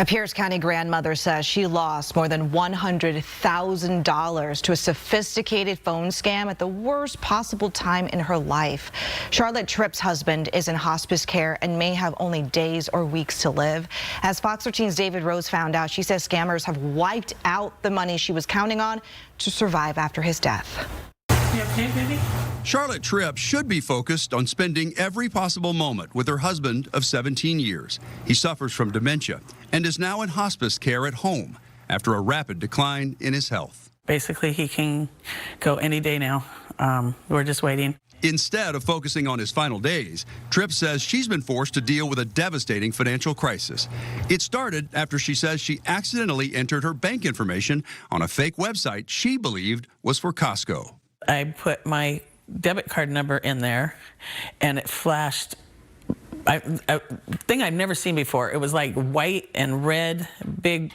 A Pierce County grandmother says she lost more than $100,000 to a sophisticated phone scam at the worst possible time in her life. Charlotte Tripp's husband is in hospice care and may have only days or weeks to live. As Fox 13's David Rose found out, she says scammers have wiped out the money she was counting on to survive after his death. You okay, baby? Charlotte Tripp should be focused on spending every possible moment with her husband of 17 years. He suffers from dementia and is now in hospice care at home after a rapid decline in his health. Basically, he can go any day now. We're just waiting. Instead of focusing on his final days, Tripp says she's been forced to deal with a devastating financial crisis. It started after she says she accidentally entered her bank information on a fake website she believed was for Costco. I put my debit card number in there, and it flashed a thing I've never seen before. It was like white and red, big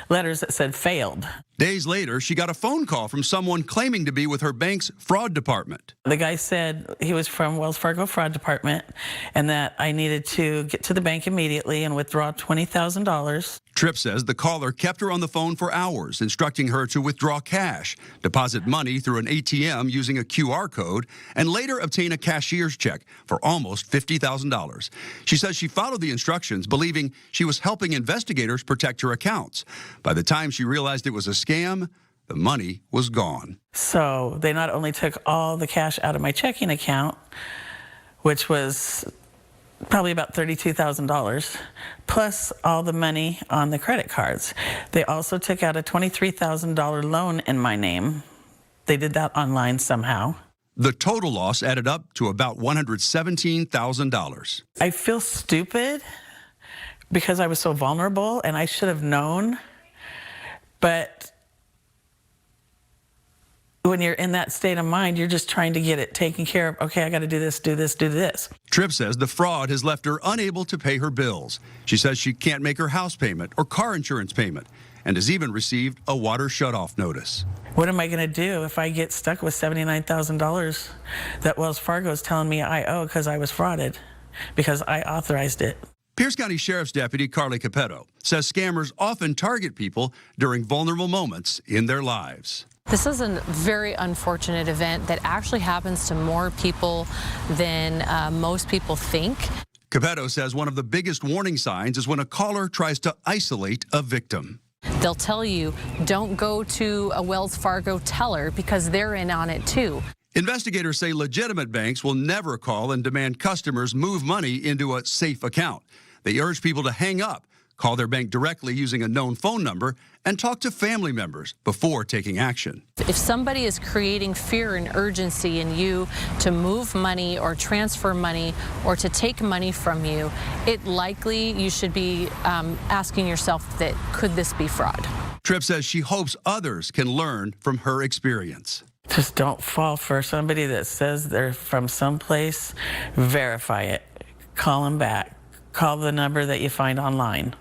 letters that said failed. Days later, she got a phone call from someone claiming to be with her bank's fraud department. The guy said he was from Wells Fargo fraud department and that I needed to get to the bank immediately and withdraw $20,000. Tripp says the caller kept her on the phone for hours, instructing her to withdraw cash, deposit money through an ATM using a QR code, and later obtain a cashier's check for almost $50,000. She says she followed the instructions, believing she was helping investigators protect her accounts. By the time she realized it was a scam, the money was gone. So they not only took all the cash out of my checking account, which was probably about $32,000, plus all the money on the credit cards. They also took out a $23,000 loan in my name. They did that online somehow. The total loss added up to about $117,000. I feel stupid because I was so vulnerable and I should have known, but when you're in that state of mind, you're just trying to get it taken care of. Okay, I got to do this, do this, do this. Tripp says the fraud has left her unable to pay her bills. She says she can't make her house payment or car insurance payment and has even received a water shutoff notice. What am I going to do if I get stuck with $79,000 that Wells Fargo is telling me I owe because I was frauded, because I authorized it? Pierce County Sheriff's Deputy Carly Capetto says scammers often target people during vulnerable moments in their lives. This is a very unfortunate event that actually happens to more people than most people think. Capetto says one of the biggest warning signs is when a caller tries to isolate a victim. They'll tell you, don't go to a Wells Fargo teller because they're in on it too. Investigators say legitimate banks will never call and demand customers move money into a safe account. They urge people to hang up, call their bank directly using a known phone number, and talk to family members before taking action. If somebody is creating fear and urgency in you to move money or transfer money or to take money from you, it likely you should be asking yourself that could this be fraud? Tripp says she hopes others can learn from her experience. Just don't fall for somebody that says they're from someplace. Verify it. Call them back. Call the number that you find online.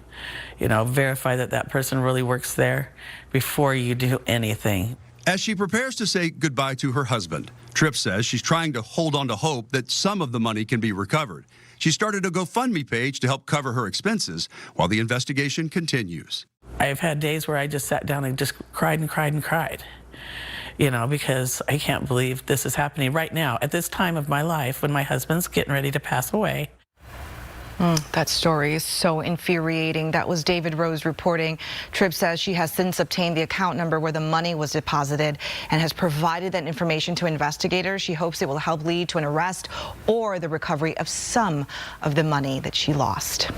You know, verify that that person really works there before you do anything. As she prepares to say goodbye to her husband, Tripp says she's trying to hold on to hope that some of the money can be recovered. She started a GoFundMe page to help cover her expenses while the investigation continues. I've had days where I just sat down and just cried and cried and cried, you know, because I can't believe this is happening right now at this time of my life when my husband's getting ready to pass away. That story is so infuriating. That was David Rose reporting. Tripp says she has since obtained the account number where the money was deposited and has provided that information to investigators. She hopes it will help lead to an arrest or the recovery of some of the money that she lost.